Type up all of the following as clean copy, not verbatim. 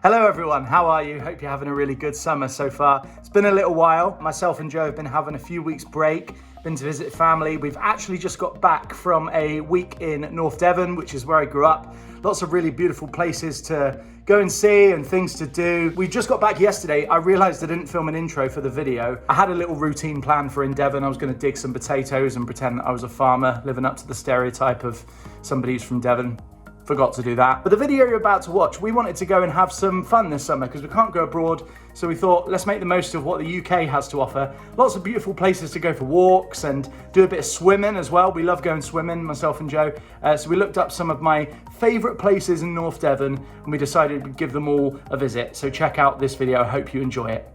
Hello everyone, how are you? Hope you're having a really good summer so far. It's been a little while. Myself and Joe have been having a few weeks break, been to visit family. We've actually just got back from a week in North Devon, which is where I grew up. Lots of really beautiful places to go and see and things to do. We just got back yesterday. I realized I didn't film an intro for the video. I had a little routine plan for in Devon. I was going to dig some potatoes and pretend that I was a farmer, living up to the stereotype of somebody who's from Devon. Forgot to do that. But the video you're about to watch, we wanted to go and have some fun this summer because we can't go abroad. So we thought, let's make the most of what the UK has to offer. Lots of beautiful places to go for walks and do a bit of swimming as well. We love going swimming, myself and Joe. So we looked up some of my favorite places in North Devon and we decided we'd give them all a visit. So check out this video. I hope you enjoy it.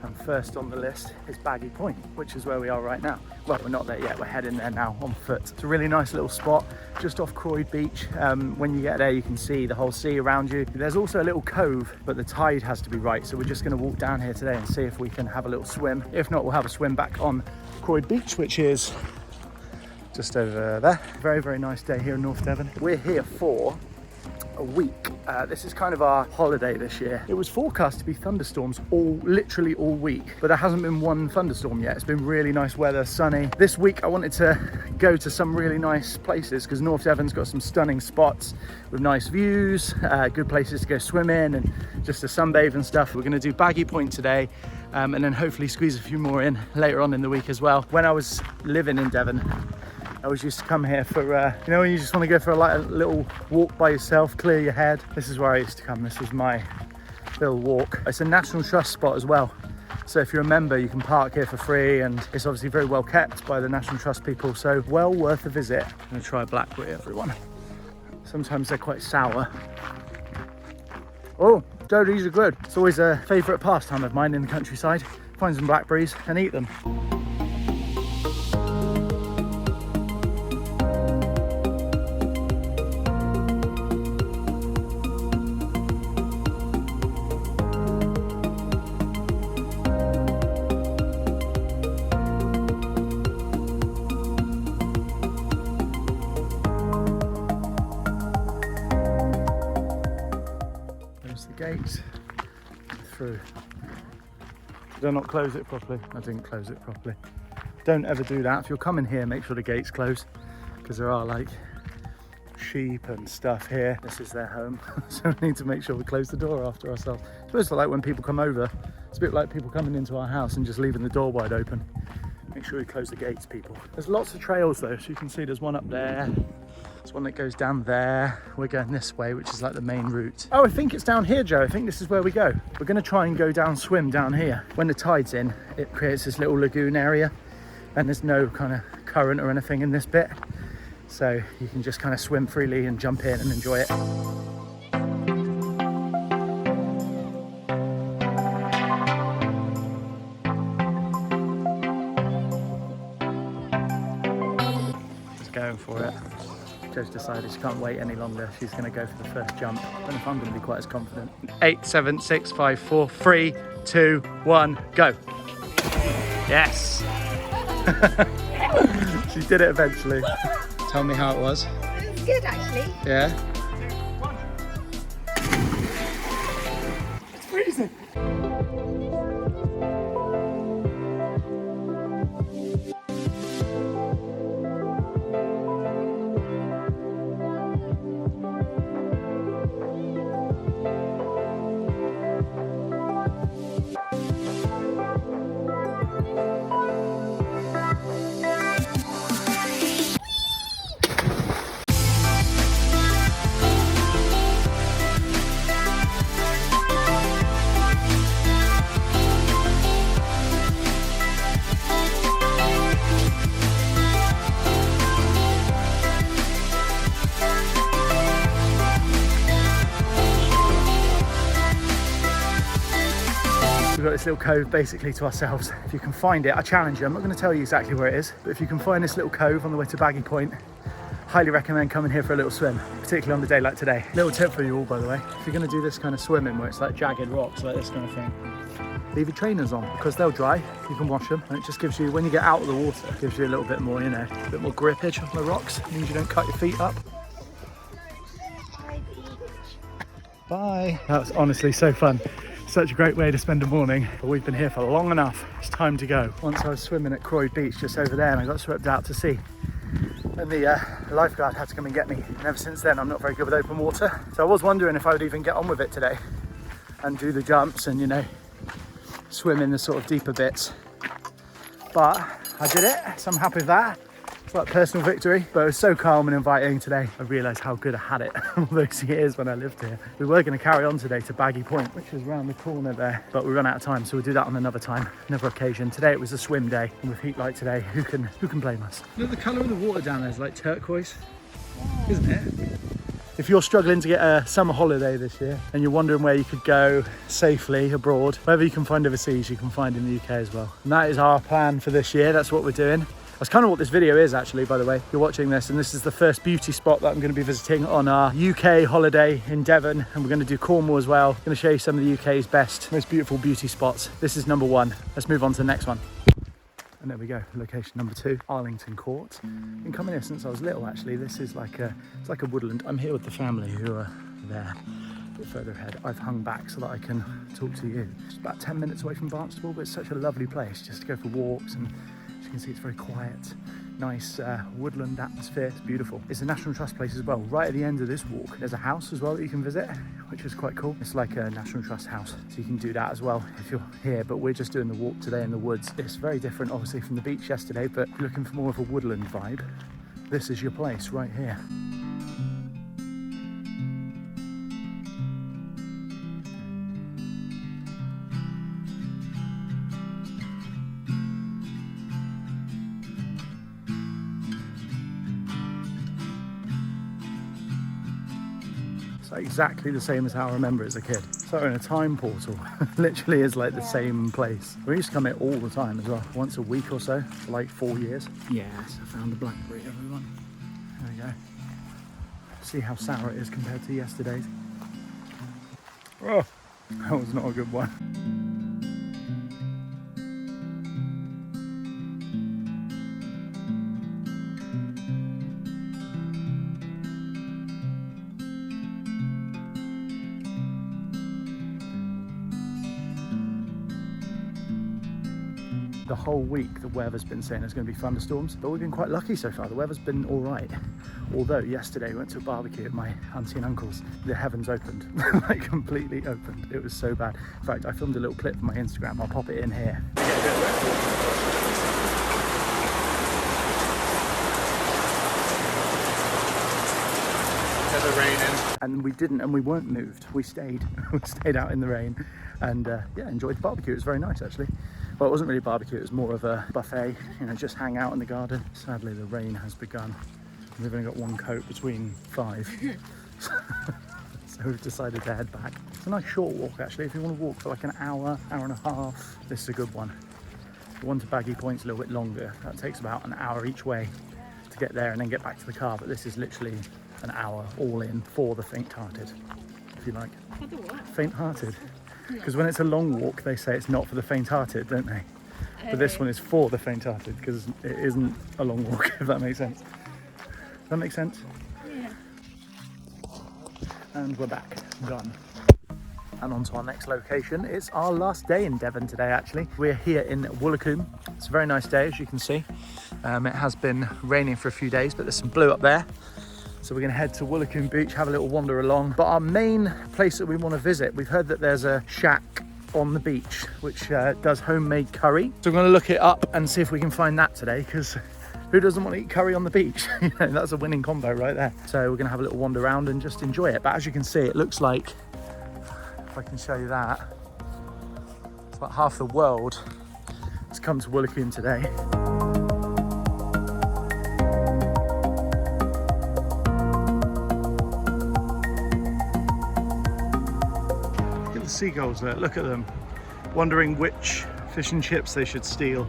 And first on the list is Baggy Point, which is where we are right now. Well, we're not there yet, we're heading there now on foot. It's a really nice little spot just off Croyd Beach. When you get there, you can see the whole sea around you. There's also a little cove, but the tide has to be right. So we're just gonna walk down here today and see if we can have a little swim. If not, we'll have a swim back on Croyd Beach, which is just over there. Very, very nice day here in North Devon. We're here for a week. This is kind of our holiday this year. It was forecast to be thunderstorms literally all week, but there hasn't been one thunderstorm yet. It's been really nice weather, sunny. This week I wanted to go to some really nice places because North Devon's got some stunning spots with nice views, good places to go swim in and just to sunbathe and stuff. We're going to do Baggy Point today and then hopefully squeeze a few more in later on in the week as well. When I was living in Devon, I always used to come here for, you know, when you just want to go for a little walk by yourself, clear your head. This is where I used to come. This is my little walk. It's a National Trust spot as well. So if you're a member, you can park here for free and it's obviously very well kept by the National Trust people. So well worth a visit. I'm going to try a blackberry, everyone. Sometimes they're quite sour. Oh, Joe, these are good. It's always a favourite pastime of mine in the countryside. Find some blackberries and eat them. Gate through. Did I not close it properly? I didn't close it properly. Don't ever do that. If you're coming here, make sure the gate's closed because there are like sheep and stuff here. This is their home, so we need to make sure we close the door after ourselves. It's supposed to like when people come over. It's a bit like people coming into our house and just leaving the door wide open. Make sure you close the gates, people. There's lots of trails though, so you can see there's one up there. There's one that goes down there. We're going this way, which is like the main route. Oh, I think it's down here, Joe. I think this is where we go. We're going to try and go swim down here. When the tide's in, it creates this little lagoon area and there's no kind of current or anything in this bit. So you can just kind of swim freely and jump in and enjoy it. Just going for it. Joe's decided she can't wait any longer. She's going to go for the first jump. I don't know if I'm going to be quite as confident. 8, 7, 6, 5, 4, 3, 2, 1, go. Yes. She did it eventually. Tell me how it was. It was good actually. Yeah. It's freezing. We've got this little cove basically to ourselves. If you can find it, I challenge you. I'm not going to tell you exactly where it is, but if you can find this little cove on the way to Baggy Point, highly recommend coming here for a little swim, particularly on the day like today. Little tip for you all, by the way. If you're going to do this kind of swimming where it's like jagged rocks, like this kind of thing, leave your trainers on because they'll dry. You can wash them and it just gives you, when you get out of the water, it gives you a little bit more, you know, a bit more grippage on the rocks. It means you don't cut your feet up. Bye. That was honestly so fun. Such a great way to spend a morning, but we've been here for long enough. It's time to go. Once I was swimming at Croyd Beach just over there and I got swept out to sea, and the lifeguard had to come and get me. And ever since then, I'm not very good with open water. So I was wondering if I would even get on with it today and do the jumps and, you know, swim in the sort of deeper bits. But I did it, so I'm happy with that. It's like personal victory, but it was so calm and inviting today. I realised how good I had it all those years when I lived here. We were going to carry on today to Baggy Point, which was around the corner there, but we ran out of time, so we'll do that on another time, another occasion. Today it was a swim day, and with heat like today, who can blame us? Look, the colour of the water down there is like turquoise, isn't it? If you're struggling to get a summer holiday this year and you're wondering where you could go safely abroad, wherever you can find overseas, you can find in the UK as well. And that is our plan for this year. That's what we're doing. That's kind of what this video is actually, by the way. You're watching this and this is the first beauty spot that I'm going to be visiting on our UK holiday in Devon, and we're going to do Cornwall as well. I'm going to show you some of the UK's best, most beautiful beauty spots. This is number 1. Let's move on to the next one. And there we go, location number 2, Arlington Court. Been coming here since I was little actually. This is like it's like a woodland. I'm here with the family who are there. A bit further ahead, I've hung back so that I can talk to you. It's about 10 minutes away from Barnstable, but it's such a lovely place just to go for walks, and as you can see, it's very quiet, nice woodland atmosphere. It's beautiful. It's a National Trust place as well. Right at the end of this walk, there's a house as well that you can visit, which is quite cool. It's like a National Trust house, so you can do that as well if you're here, but we're just doing the walk today in the woods. It's very different, obviously, from the beach yesterday, but if you're looking for more of a woodland vibe, this is your place right here. Exactly the same as how I remember it as a kid. So in a time portal, literally is like the same place. We used to come here all the time as well, once a week or so, for like 4 years. Yes, I found the blackberry, everyone. There we go. See how sour it is compared to yesterday's. Oh, that was not a good one. The whole week the weather's been saying there's going to be thunderstorms, but we've been quite lucky so far. The weather's been all right. Although yesterday we went to a barbecue at my auntie and uncle's. The heavens opened, like completely opened. It was so bad. In fact, I filmed a little clip for my Instagram. I'll pop it in here. Raining. And we didn't, and we weren't moved. We stayed. We stayed out in the rain, and yeah, enjoyed the barbecue. It was very nice actually. Well, it wasn't really a barbecue, it was more of a buffet, you know, just hang out in the garden. Sadly, the rain has begun. We've only got one coat between 5. So we've decided to head back. It's a nice short walk actually. If you want to walk for like an hour, hour and a half, this is a good one. The one to Baggy Point's a little bit longer. That takes about an hour each way to get there and then get back to the car. But this is literally an hour all in for the faint-hearted, if you like. For the what? Faint-hearted. Because when it's a long walk, they say it's not for the faint-hearted, don't they? But this one is for the faint-hearted because it isn't a long walk, if that makes sense. Does that make sense? Yeah. And we're back, done. And on to our next location. It's our last day in Devon today, actually. We're here in Wolokum. It's a very nice day, as you can see. It has been raining for a few days, but there's some blue up there. So we're going to head to Wolokum Beach, have a little wander along. But our main place that we want to visit, we've heard that there's a shack on the beach which does homemade curry. So we're going to look it up and see if we can find that today, because who doesn't want to eat curry on the beach? You know, that's a winning combo right there. So we're going to have a little wander around and just enjoy it. But as you can see, it looks like, if I can show you that, it's like half the world has come to Wolokum today. Seagulls there, look at them, wondering which fish and chips they should steal.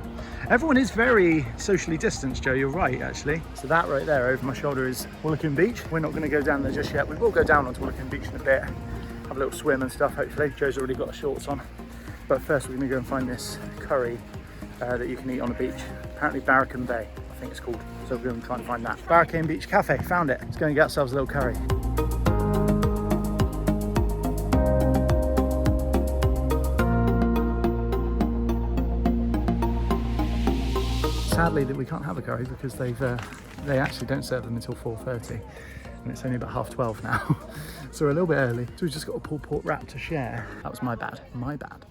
Everyone is very socially distanced, Joe, you're right actually. So that right there over my shoulder is Wolokum Beach. We're not going to go down there just yet. We will go down onto Wolokum Beach in a bit, have a little swim and stuff hopefully. Joe's already got shorts on. But first we're going to go and find this curry that you can eat on the beach. Apparently Wreaking Bay, I think it's called. So we're going to try and find that. Wreaking Beach Cafe, found it. Let's go and get ourselves a little curry. sadly that we can't have a curry because they actually don't serve them until 4:30, and it's only about 12:30 now. So we're a little bit early. So we've just got a pulled pork wrap to share. That was my bad, my bad.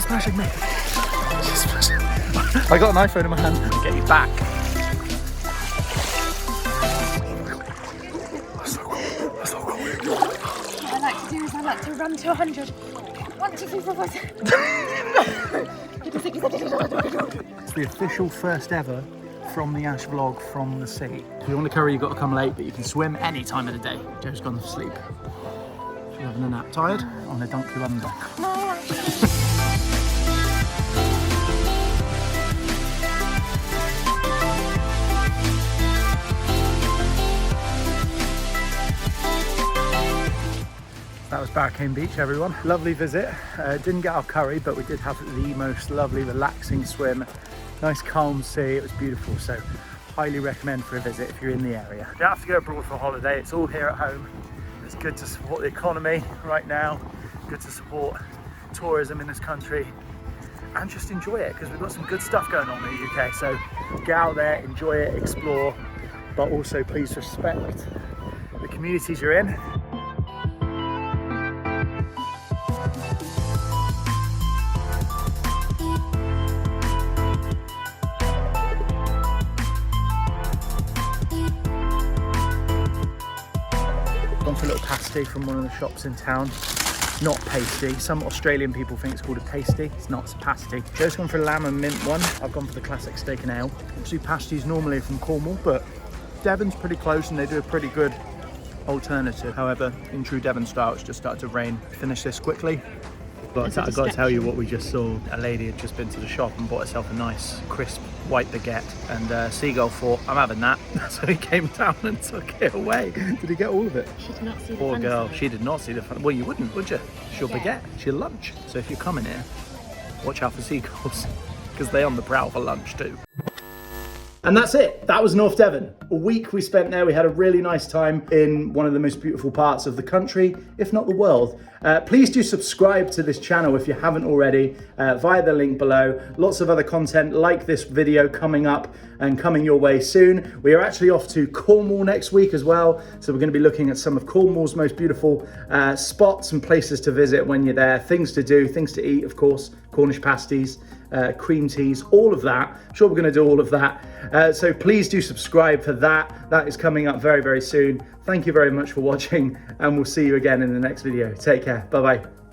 Smashing me. She's smashing. I got an iPhone in my hand. Get you back. What I like to do is I like to run to 100. 1, 2, 3, 4, 5, 6. It's the official first ever From the Ash vlog from the sea. If you want a curry, you've got to come late, but you can swim any time of the day. Joe's gone to sleep. She's having a nap. Tired? I'm gonna dunk you under. That was Barricane Beach, everyone. Lovely visit. Didn't get our curry, but we did have the most lovely, relaxing swim. Nice calm sea, it was beautiful. So highly recommend for a visit if you're in the area. You don't have to go abroad for a holiday, it's all here at home. It's good to support the economy right now. Good to support tourism in this country. And just enjoy it, because we've got some good stuff going on in the UK. So get out there, enjoy it, explore, but also please respect the communities you're in. Gone for a little pasty from one of the shops in town. Not pasty. Some Australian people think it's called a pasty. It's not, it's a pasty. Joe's gone for a lamb and mint one. I've gone for the classic steak and ale. Obviously pasties normally from Cornwall, but Devon's pretty close and they do a pretty good alternative. However, in true Devon style, it's just started to rain. Finish this quickly. But I've got to tell you what we just saw. A lady had just been to the shop and bought herself a nice crisp white baguette, and Seagull thought, I'm having that. So he came down and took it away. Did he get all of it? She did not see the Poor fun girl, side. she did not see the fun. Well, you wouldn't, would you? It's your baguette, it's your lunch. So if you're coming here, watch out for seagulls, because they're on the prowl for lunch too. And that's it. That was North Devon. A week we spent there. We had a really nice time in one of the most beautiful parts of the country, if not the world. Please do subscribe to this channel if you haven't already, via the link below. Lots of other content like this video coming up and coming your way soon. We are actually off to Cornwall next week as well. So we're going to be looking at some of Cornwall's most beautiful spots and places to visit when you're there. Things to do, things to eat, of course. Cornish pasties, cream teas, all of that. I'm sure we're going to do all of that. So please do subscribe for that. That is coming up very, very soon. Thank you very much for watching, and we'll see you again in the next video. Take care. Bye-bye.